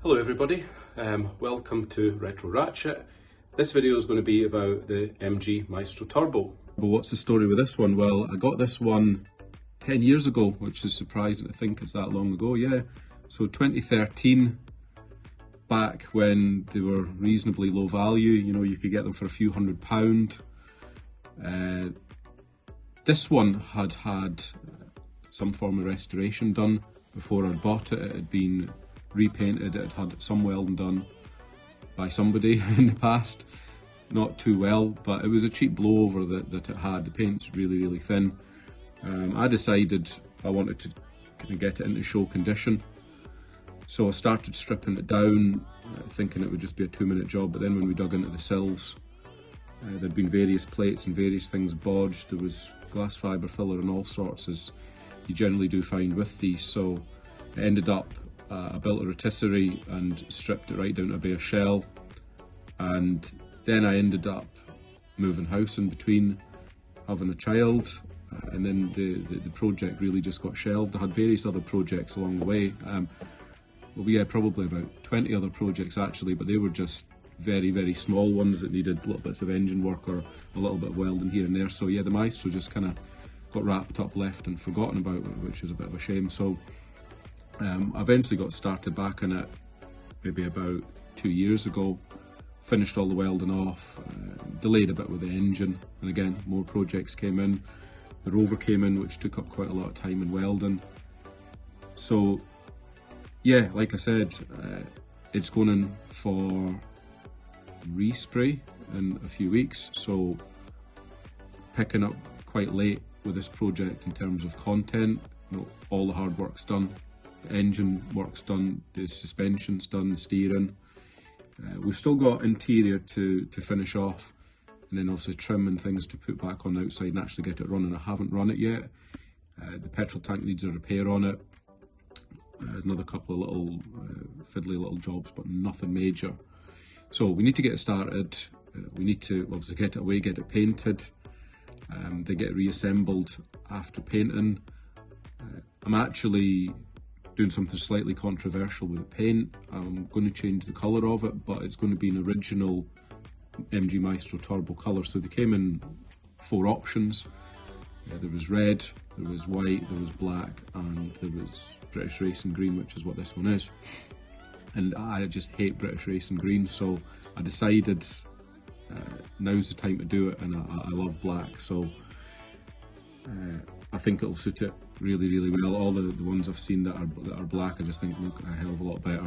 Hello everybody, welcome to Retro Ratchet. This video is going to be about the MG Maestro Turbo. But what's the story with this one? Well, I got this one 10 years ago, which is surprising to think it's that long ago, yeah. So 2013, back when they were reasonably low value, you know, you could get them for a few £100. This one had had some form of restoration done before I bought it. It had been repainted, it had some welding done by somebody in the past, not too well, but it was a cheap blowover that it had. The paint's really thin. I decided I wanted to kind of get it into show condition, so I started stripping it down, thinking it would just be a 2-minute job. But then when we dug into the sills, there'd been various plates and various things bodged. There was glass fibre filler and all sorts, as you generally do find with these. So it ended up I built a rotisserie and stripped it right down to a bare shell, and then I ended up moving house in between, having a child, and then the project really just got shelved. I had various other projects along the way. Well, yeah, probably about 20 other projects actually, but they were just very small ones that needed little bits of engine work or a little bit of welding here and there. So yeah, the Maestro just kind of got wrapped up, left and forgotten about, which is a bit of a shame. So I eventually got started back on it maybe about 2 years ago, finished all the welding off, delayed a bit with the engine, and again more projects came in. The Rover came in, which took up quite a lot of time in welding. So yeah, like I said, it's going in for respray in a few weeks, so picking up quite late with this project in terms of content. You know, all the hard work's done. The engine work's done, the suspension's done, the steering. We've still got interior to finish off, and then obviously trim and things to put back on the outside and actually get it running. I haven't run it yet. The petrol tank needs a repair on it. Another couple of little fiddly little jobs, but nothing major. So we need to get it started. We need to obviously get it away, get it painted. They get reassembled after painting. I'm actually doing something slightly controversial with the paint. I'm going to change the colour of it, but it's going to be an original MG Maestro Turbo colour. So they came in 4 options. There was red, there was white, there was black, and there was British Racing Green, which is what this one is. And I just hate British Racing Green, so I decided now's the time to do it, and I love black, so I think it'll suit it really well. All the ones I've seen that are black, I just think look a hell of a lot better.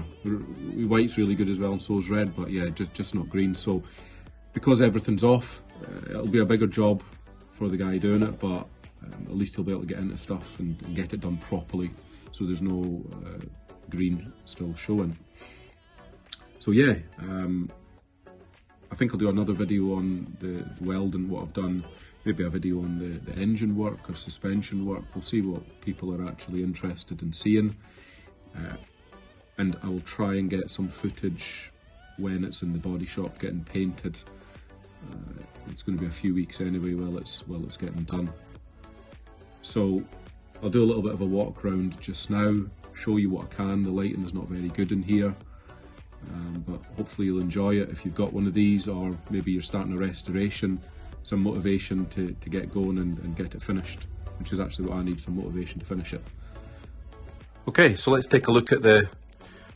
White's really good as well, and so is red, but yeah, just not green. So because everything's off, it'll be a bigger job for the guy doing it, but at least he'll be able to get into stuff and get it done properly, so there's no green still showing. So yeah, I think I'll do another video on the welding, what I've done, maybe a video on the engine work or suspension work. We'll see what people are actually interested in seeing, and I will try and get some footage when it's in the body shop getting painted. It's going to be a few weeks anyway while it's getting done. So I'll do a little bit of a walk around just now, show you what I can. The lighting is not very good in here, but hopefully you'll enjoy it. If you've got one of these, or maybe you're starting a restoration, some motivation to get going and get it finished, which is actually what I need, some motivation to finish it. Okay, so let's take a look at the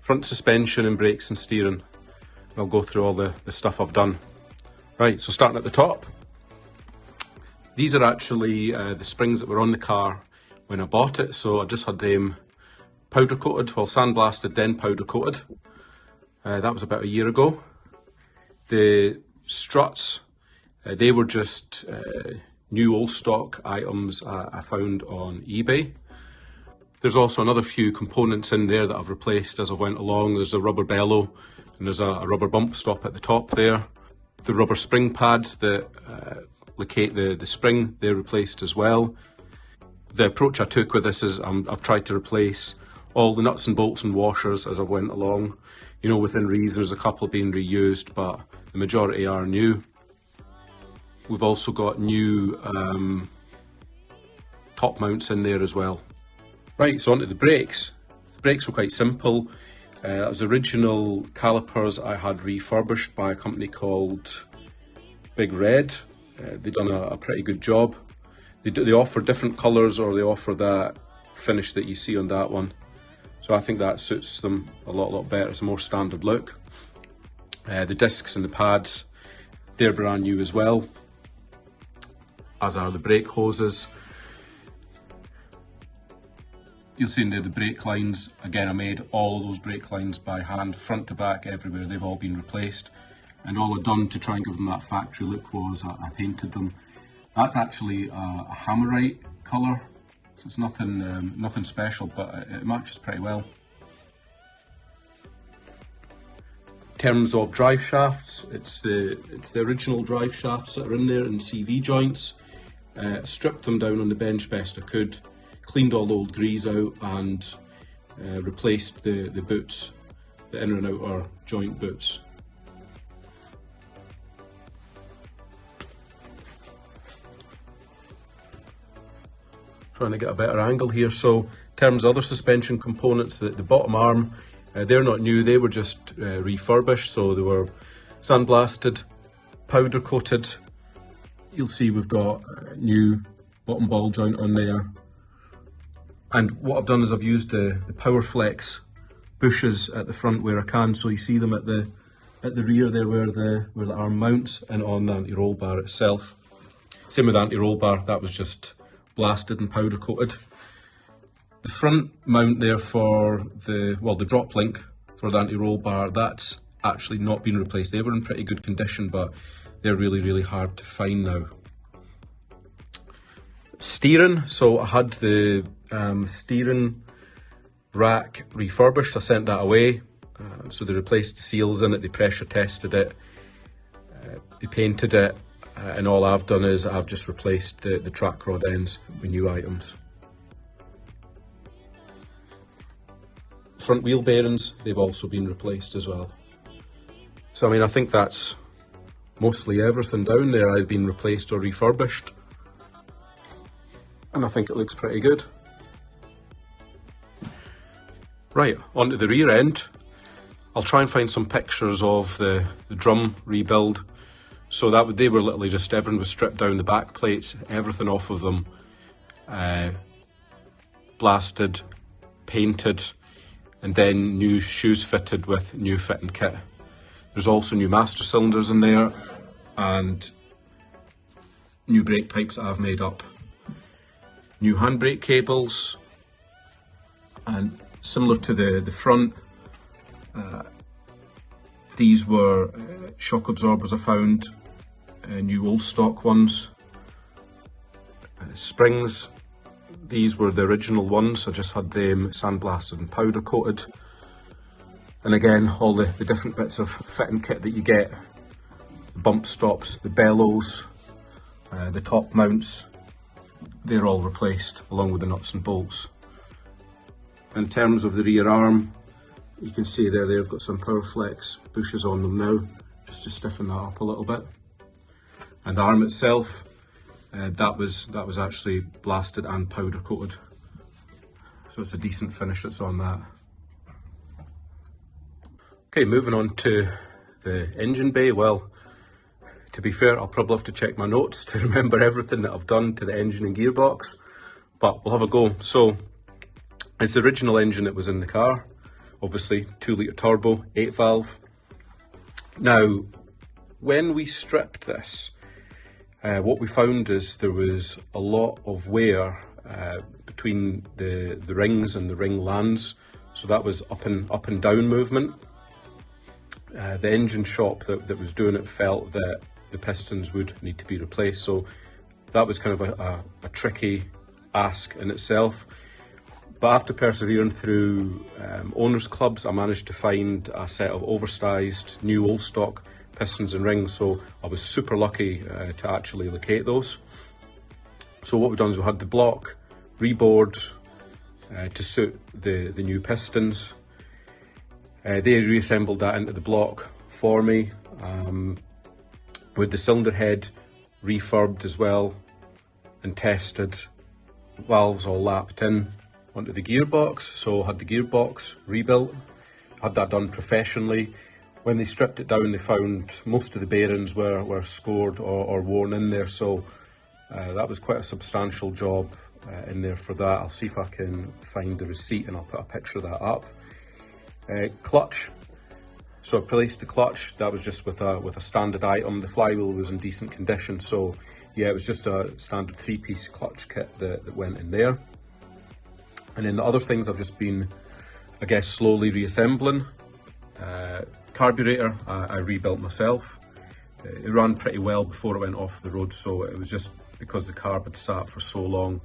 front suspension and brakes and steering. I'll go through all the stuff I've done. Right, so starting at the top, these are actually the springs that were on the car when I bought it, so I just had them powder coated, well sandblasted then powder coated. That was about a year ago. The struts, they were just new old stock items I found on eBay. There's also another few components in there that I've replaced as I went along. There's a rubber bellow and there's a rubber bump stop at the top there. The rubber spring pads that locate the spring, they're replaced as well. The approach I took with this is I've tried to replace all the nuts and bolts and washers as I've went along. You know, within reason, there's a couple being reused, but the majority are new. We've also got new top mounts in there as well. Right, so onto the brakes. The brakes were quite simple. That was original calipers I had refurbished by a company called Big Red. They've done a pretty good job. They offer different colours, or they offer that finish that you see on that one. So I think that suits them a lot better. It's a more standard look. The discs and the pads, they're brand new as well, as are the brake hoses. You'll see in there the brake lines. Again, I made all of those brake lines by hand, front to back, everywhere. They've all been replaced. And all I've done to try and give them that factory look was I painted them. That's actually a hammerite colour, so it's nothing special, but it matches pretty well. In terms of drive shafts, it's the original drive shafts that are in there in CV joints. Stripped them down on the bench best I could, cleaned all the old grease out, and replaced the boots, the inner and outer joint boots. Trying to get a better angle here. So in terms of other suspension components, the bottom arm, they're not new, they were just refurbished, so they were sandblasted, powder coated. You'll see we've got a new bottom ball joint on there. And what I've done is I've used the Power Flex bushes at the front where I can, so you see them at the rear there where the arm mounts, and on the anti-roll bar itself. Same with the anti-roll bar, that was just blasted and powder coated. The front mount there for the drop link for the anti-roll bar, that's actually not been replaced. They were in pretty good condition, but they're really hard to find now. Steering, so I had the steering rack refurbished. I sent that away. So they replaced the seals in it, they pressure tested it, they painted it, and all I've done is I've just replaced the track rod ends with new items. Front wheel bearings, they've also been replaced as well. So I mean, I think that's mostly everything down there has been replaced or refurbished. And I think it looks pretty good. Right, onto the rear end. I'll try and find some pictures of the drum rebuild. So they were literally just, everything was stripped down, the back plates, everything off of them, blasted, painted, and then new shoes fitted with new fitting kit. There's also new master cylinders in there, and new brake pipes that I've made up. New handbrake cables, and similar to the front, these were shock absorbers I found, new old stock ones. Springs, these were the original ones, I just had them sandblasted and powder coated. And again, all the different bits of fitting kit that you get, the bump stops, the bellows, the top mounts, they're all replaced along with the nuts and bolts. In terms of the rear arm, you can see there they've got some Power Flex bushes on them now, just to stiffen that up a little bit. And the arm itself, that was actually blasted and powder coated, so it's a decent finish that's on that. Okay, moving on to the engine bay. Well, to be fair, I'll probably have to check my notes to remember everything that I've done to the engine and gearbox, but we'll have a go. So it's the original engine that was in the car, obviously 2 litre turbo, 8 valve. Now, when we stripped this, what we found is there was a lot of wear between the rings and the ring lands, so that was up and down movement. The engine shop that was doing it felt that the pistons would need to be replaced, so that was kind of a tricky ask in itself. But after persevering through owners clubs, I managed to find a set of oversized new old stock pistons and rings, so I was super lucky to actually locate those. So what we've done is we had the block rebored to suit the new pistons. They reassembled that into the block for me, with the cylinder head refurbed as well and tested, valves all lapped in onto the gearbox, so I had the gearbox rebuilt, had that done professionally. When they stripped it down, they found most of the bearings were scored or worn in there, so that was quite a substantial job in there for that. I'll see if I can find the receipt and I'll put a picture of that up. Clutch. So I replaced the clutch. That was just with a standard item. The flywheel was in decent condition, so yeah, it was just a standard 3-piece clutch kit that went in there. And then the other things I've just been, I guess, slowly reassembling. Carburetor, I rebuilt myself. It ran pretty well before it went off the road, so it was just because the carb had sat for so long,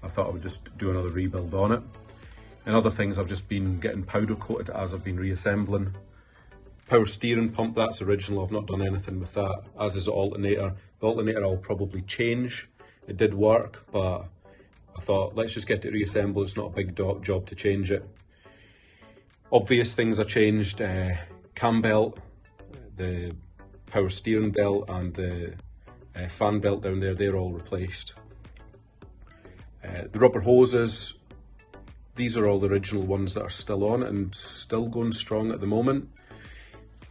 I thought I would just do another rebuild on it. And other things I've just been getting powder coated as I've been reassembling. Power steering pump, that's original, I've not done anything with that, as is the alternator. The alternator I'll probably change. It did work, but I thought, let's just get it reassembled, it's not a big job to change it. Obvious things I changed, cam belt, the power steering belt and the fan belt down there, they're all replaced. The rubber hoses, these are all the original ones that are still on and still going strong at the moment.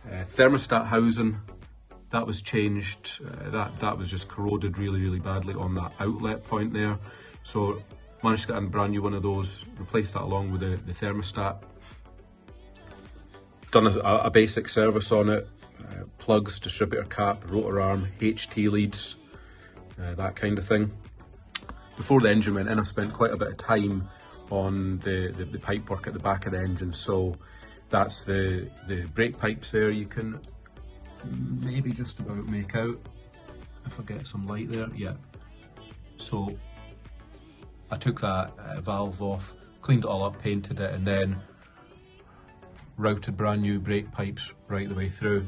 Thermostat housing, that was changed, that was just corroded really badly on that outlet point there. So managed to get a brand new one of those, replaced that along with the thermostat. Done a basic service on it, plugs, distributor cap, rotor arm, HT leads, that kind of thing. Before the engine went in, I spent quite a bit of time on the pipe work at the back of the engine. So that's the brake pipes there, you can maybe just about make out, if I get some light there, yeah. So I took that valve off, cleaned it all up, painted it, and then routed brand new brake pipes right the way through.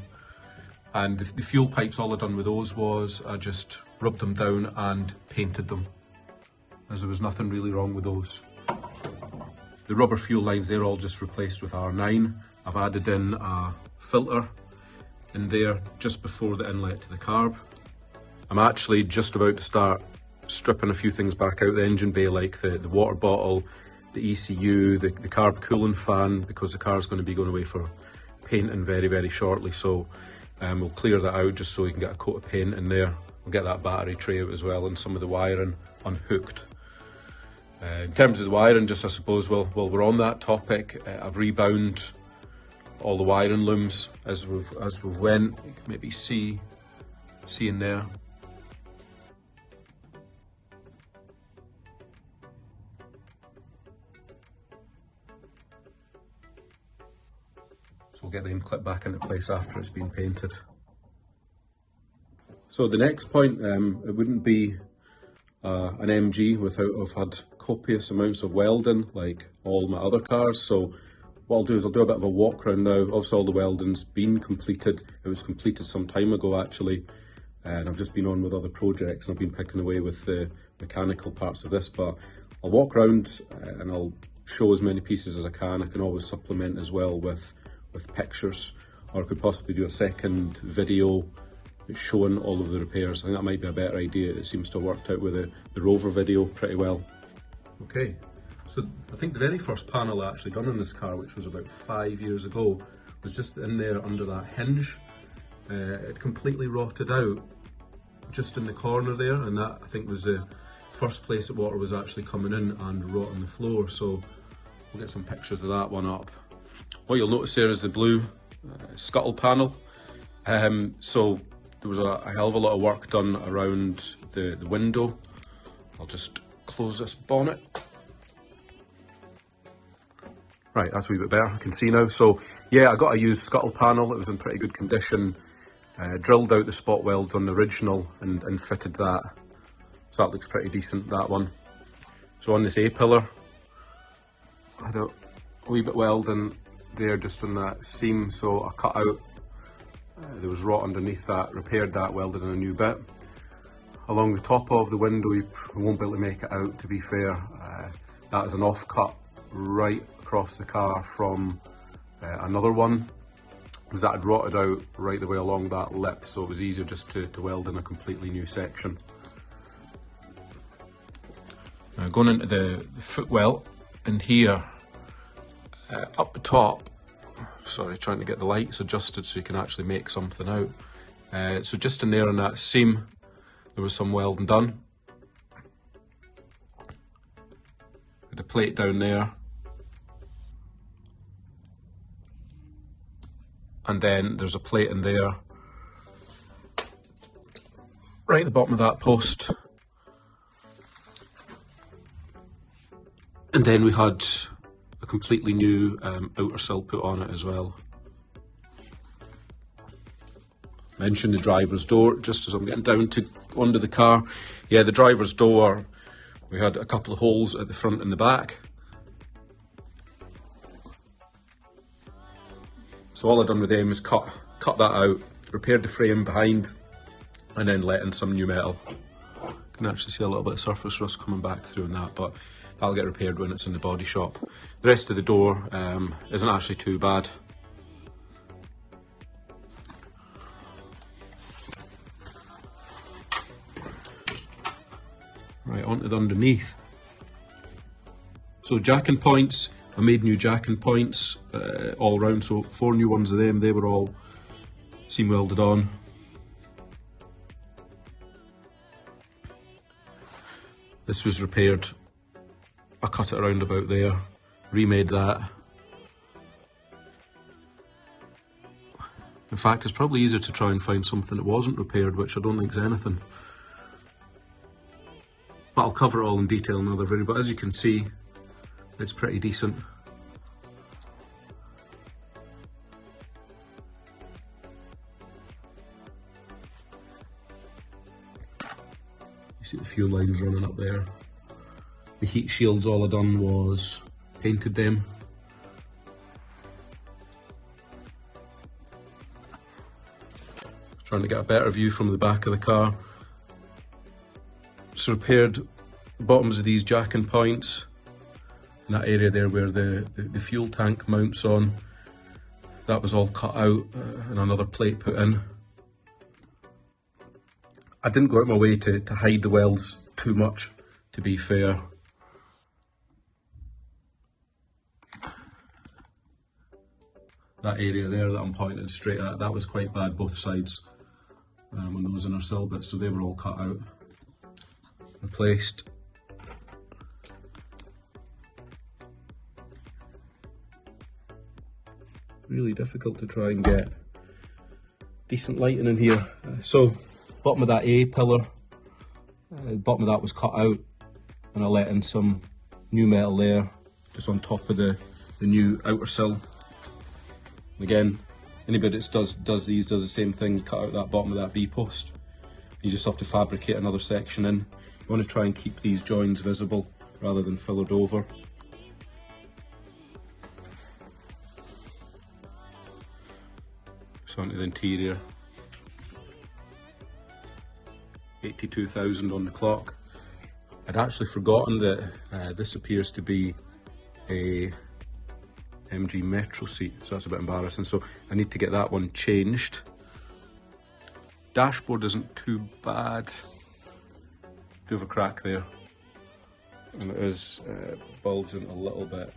And the fuel pipes, all I done with those was I just rubbed them down and painted them, as there was nothing really wrong with those. The rubber fuel lines, they're all just replaced with R9. I've added in a filter in there just before the inlet to the carb. I'm actually just about to start stripping a few things back out the engine bay, like the water bottle, the ECU, the carb cooling fan, because the car is going to be going away for painting very shortly. So we'll clear that out just so you can get a coat of paint in there. We'll get that battery tray out as well and some of the wiring unhooked. In terms of the wiring, just I suppose, well we're on that topic, I've rebound all the wiring looms as we've went. You can maybe see in there. So we'll get them clipped back into place after it's been painted. So the next point, it wouldn't be an MG without I've had copious amounts of welding like all my other cars. So what I'll do is I'll do a bit of a walk around now. Obviously all the welding's been completed. It was completed some time ago actually, and I've just been on with other projects and I've been picking away with the mechanical parts of this, but I'll walk around and I'll show as many pieces as I can. I can always supplement as well with pictures, or I could possibly do a second video showing all of the repairs. I think that might be a better idea. It seems to have worked out with the Rover video pretty well. Okay, so I think the very first panel I actually done in this car, which was about 5 years ago, was just in there under that hinge. It completely rotted out just in the corner there, and that I think was the first place that water was actually coming in and rotting the floor. So we'll get some pictures of that one up. What you'll notice there is the blue scuttle panel. So there was a hell of a lot of work done around the window. I'll just close this bonnet. Right, that's a wee bit better, I can see now. So yeah, I got a used scuttle panel, it was in pretty good condition. Drilled out the spot welds on the original and fitted that. So that looks pretty decent, that one. So on this A-pillar, I had a wee bit welding there just on that seam, so I cut out, there was rot underneath that, repaired that, welded in a new bit. Along the top of the window, you won't be able to make it out, to be fair. That is an offcut right across the car from another one, because that had rotted out right the way along that lip, so it was easier just to weld in a completely new section. Now going into the footwell, in here, up the top, sorry, trying to get the lights adjusted so you can actually make something out. So just in there on that seam, there was some welding done. Had a plate down there. And then there's a plate in there, right at the bottom of that post. And then we had a completely new outer sill put on it as well. Mention the driver's door, just as I'm getting down to under the car. Yeah, the driver's door, we had a couple of holes at the front and the back. So all I've done with them is cut that out, repaired the frame behind, and then let in some new metal. You can actually see a little bit of surface rust coming back through in that, but that'll get repaired when it's in the body shop. The rest of the door isn't actually too bad. Right, onto the underneath. So jacking points, I made new jacking points all round, so 4 new ones of them, they were all seam welded on. This was repaired. I cut it around about there, remade that. In fact, it's probably easier to try and find something that wasn't repaired, which I don't think is anything. But I'll cover it all in detail in another video, but as you can see, it's pretty decent. You see the fuel lines running up there. The heat shields, all I done was painted them. Trying to get a better view from the back of the car. Just repaired the bottoms of these jacking points. In that area there where the fuel tank mounts on. That was all cut out and another plate put in. I didn't go out my way to hide the welds too much, to be fair. That area there that I'm pointing straight at, that was quite bad both sides when there was inner sill bits, so they were all cut out, replaced. Really difficult to try and get decent lighting in here. So bottom of that A pillar, bottom of that was cut out, and I let in some new metal there, just on top of the new outer sill. Again, anybody that does these does the same thing. You cut out that bottom of that B post. You just have to fabricate another section in. You want to try and keep these joins visible rather than fillered over. So onto the interior. 82,000 on the clock. I'd actually forgotten that this appears to be a MG Maestro seat, so that's a bit embarrassing. So I need to get that one changed. Dashboard isn't too bad. Do have a crack there, and it is bulging a little bit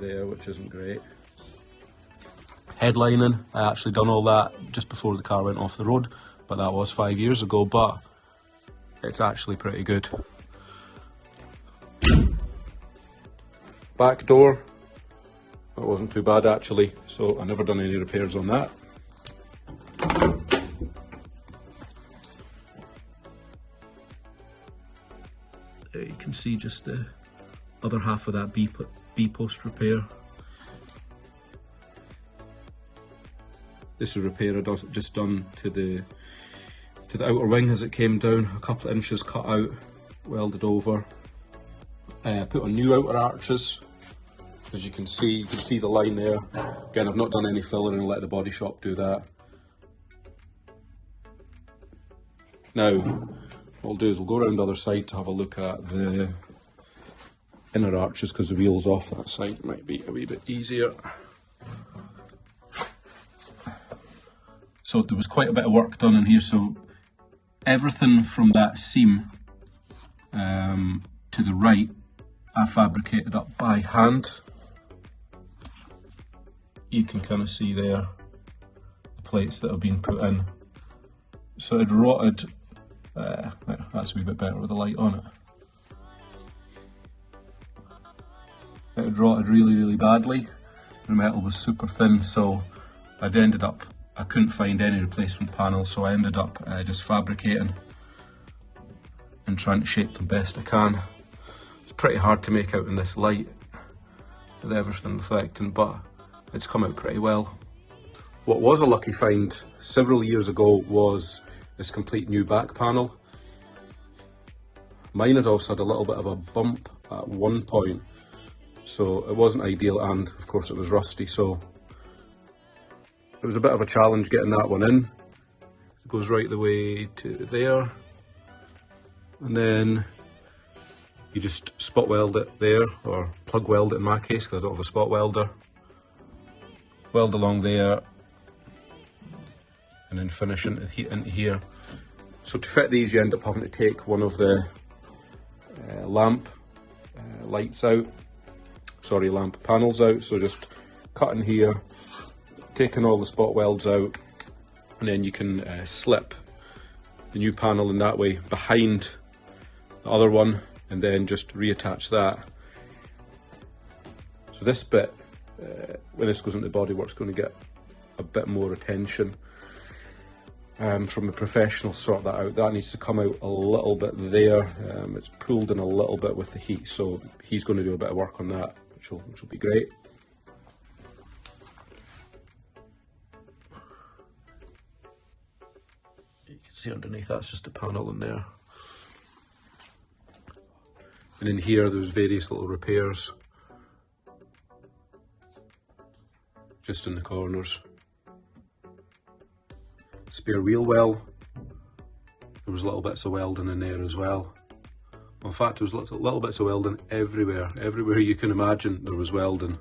there, which isn't great. Headlining, I actually done all that just before the car went off the road, but that was 5 years ago, but it's actually pretty good. Back door, that wasn't too bad actually, so I never done any repairs on that. There you can see just the other half of that B post repair. This is a repair I just done to the outer wing as it came down, a couple of inches cut out, welded over, put on new outer arches. As you can see the line there. Again, I've not done any filling and let the body shop do that. Now, what we'll do is we'll go around the other side to have a look at the inner arches, because the wheel's off that side, it might be a wee bit easier. So there was quite a bit of work done in here, so everything from that seam to the right, I fabricated up by hand. you can kind of see there the plates that have been put in. So it had rotted, that's a wee bit better with the light on it. It had rotted really, really badly. The metal was super thin, so I couldn't find any replacement panels, so I ended up just fabricating and trying to shape them best I can. It's pretty hard to make out in this light with everything reflecting, but it's come out pretty well. What was a lucky find several years ago was this complete new back panel. Mine had also had a little bit of a bump at one point, so it wasn't ideal, and of course it was rusty, so it was a bit of a challenge getting that one in. It goes right the way to there, and then you just spot weld it there, or plug weld it in my case because I don't have a spot welder. Weld along there, and then finish into here. So to fit these you end up having to take one of the lamp panels out, so just cutting here, taking all the spot welds out, and then you can slip the new panel in that way behind the other one, and then just reattach that. So this bit, when this goes into the bodywork, is going to get a bit more attention. From a professional, sort that out. That needs to come out a little bit there. It's pulled in a little bit with the heat, so he's going to do a bit of work on that, which will be great. You can see underneath that's just a panel in there. And in here there's various little repairs just in the corners. Spare wheel well, there was little bits of welding in there as well. In fact, there was little bits of welding everywhere. Everywhere you can imagine there was welding.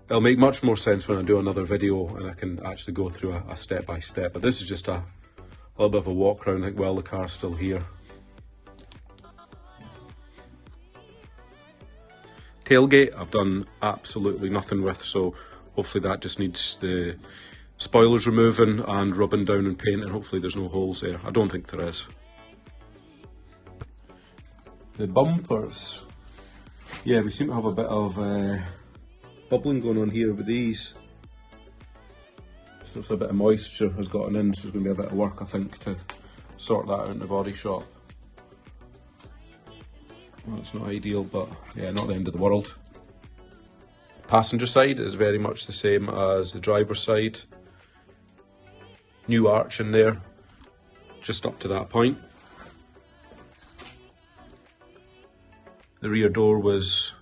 It'll make much more sense when I do another video and I can actually go through a step by step, but this is just a little bit of a walk around, I think, while the car's still here. Tailgate I've done absolutely nothing with, so hopefully that just needs the spoilers removing and rubbing down and painting. Hopefully there's no holes there. I don't think there is. The bumpers, yeah, we seem to have a bit of bubbling going on here with these. So it's a bit of moisture has gotten in, so there's going to be a bit of work, I think, to sort that out in the body shop. Well, it's not ideal, but yeah, not the end of the world. Passenger side is very much the same as the driver's side. New arch in there, just up to that point. The rear door was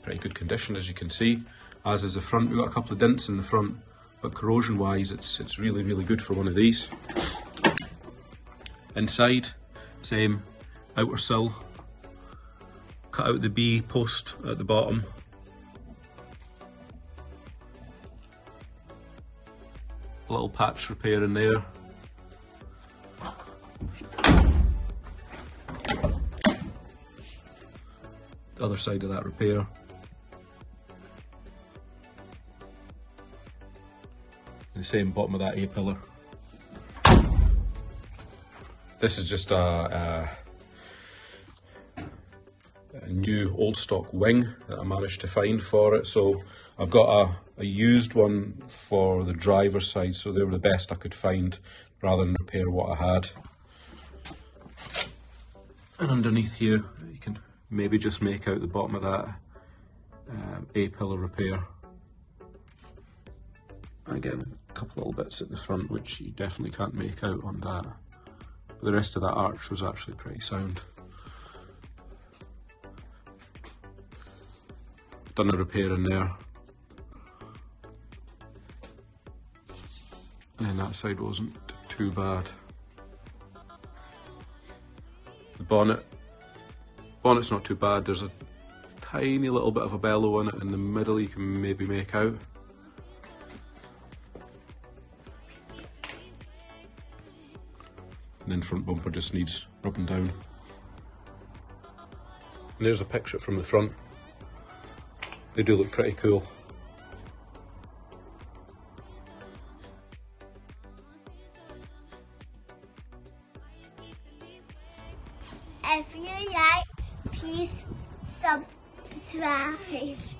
pretty good condition, as you can see, as is the front. We've got a couple of dents in the front, but corrosion wise it's really, really good for one of these. Inside, same, outer sill, cut out the B post at the bottom. A little patch repair in there. The other side of that repair. And the same bottom of that A-pillar. This is just a new old stock wing that I managed to find for it. So I've got a used one for the driver's side, so they were the best I could find rather than repair what I had. And underneath here you can maybe just make out the bottom of that A-pillar repair. Again, a couple little bits at the front which you definitely can't make out on that, but the rest of that arch was actually pretty sound. Done a repair in there, and that side wasn't too bad. The bonnet's not too bad. There's a tiny little bit of a bellow on it in the middle you can maybe make out. And then front bumper just needs rubbing down. And there's a picture from the front. They do look pretty cool. If you like, please subscribe.